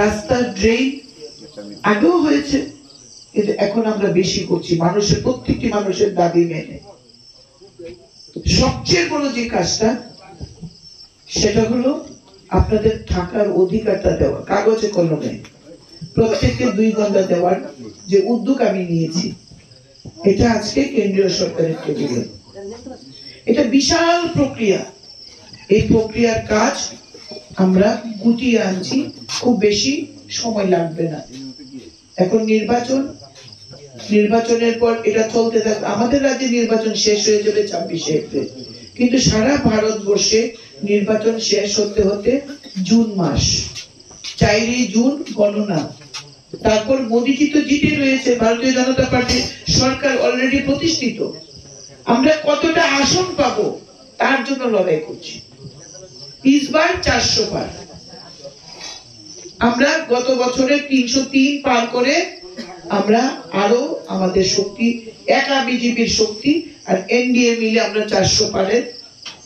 রাস্তা, ড্রেন আগেও হয়েছে, কিন্তু এখন আমরা বেশি করছি মানুষের, প্রত্যেকটি মানুষের দাবি মেনে। সবচেয়ে বড় যে কাজটা সেটা হলো আপনাদের থাকার অধিকারটা দেওয়া, কাগজে কলমে প্রত্যেককে 2 ঘন্টা দেওয়ার যে উদ্যোগ আমি নিয়েছি, এটা আজকে কেন্দ্রীয় সরকারের টেবিলে। এটা বিশাল প্রক্রিয়া। এই প্রক্রিয়ার কাজ আমরা গুটিয়ে আনছি, খুব বেশি সময় লাগবে না। এখন নির্বাচনের পর এটা চলতে থাকবে। আমাদের রাজ্যে নির্বাচন শেষ হয়ে যাবে 26শে এপ্রিল, কিন্তু সারা ভারতবর্ষে নির্বাচন শেষ হতে হতে জুন মাস, 4ই জুন গণনা। তারপর মোদীজি তো জিতে রয়েছে, ভারতীয় জনতা পার্টির সরকার অলরেডি প্রতিষ্ঠিত। আমরা কতটা আসন পাবো তার জন্য লড়াই করছি। ইসবার 400 পার, আমরা গত বছরে 303 পার করে আমরা আরো আমাদের শক্তি, একা বিজেপির শক্তি আর এনডিএ মিলে আমরা 400 পারের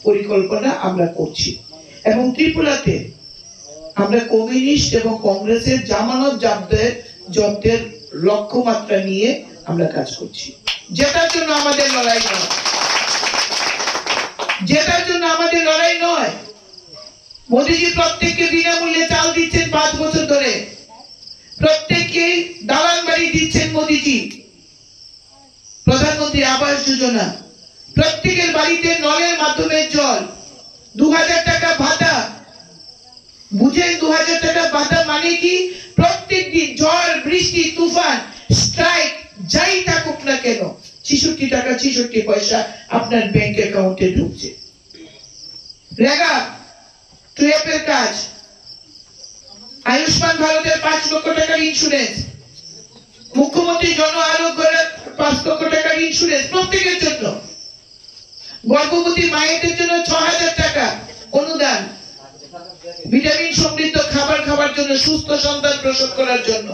পরিকল্পনা আমরা করছি। এবং ত্রিপুরাতে আমরা কমিউনিস্ট এবং কংগ্রেসের জামানত জব্দের লক্ষ্যমাত্রা নিয়ে আমরা কাজ করছি। জেতার জন্য আমাদের লড়াই নয়, জেতার জন্য আমাদের লড়াই নয়। মোদীজি প্রত্যেককে বিনামূল্যে চাল দিচ্ছেন 5 বছর ধরে, প্রত্যেককে দালান বাড়ি দিচ্ছেন মোদীজি। প্রধানমন্ত্রী আবাস যোজনা, প্রত্যেকের বাড়িতে নলের মাধ্যমে জল, 2000 টাকা ভাতা। বুঝেন 2000 টাকা ভাতা মানে কি? প্রত্যেক দিন ঝড়, বৃষ্টি, তুফান, স্ট্রাইক যাই থাকুক না কেন 66 টাকা 66 পয়সা আপনার ব্যাংক অ্যাকাউন্টে ঢুকছে। রেগা টুয়েপের কাজ, আয়ুষ্মান ভারতের 5 লক্ষ টাকার ইন্স্যুরেন্স, মুখ্যমন্ত্রী জন আরোগ্যের 5 লক্ষ টাকার ইন্স্যুরেন্স প্রত্যেকের জন্য, গর্ভবতী মায়েদের জন্য 6000 টাকা অনুদান, ভিটামিন সমৃদ্ধ খাবার খাবার জন্য, সুস্থ সন্তান প্রসব করার জন্য।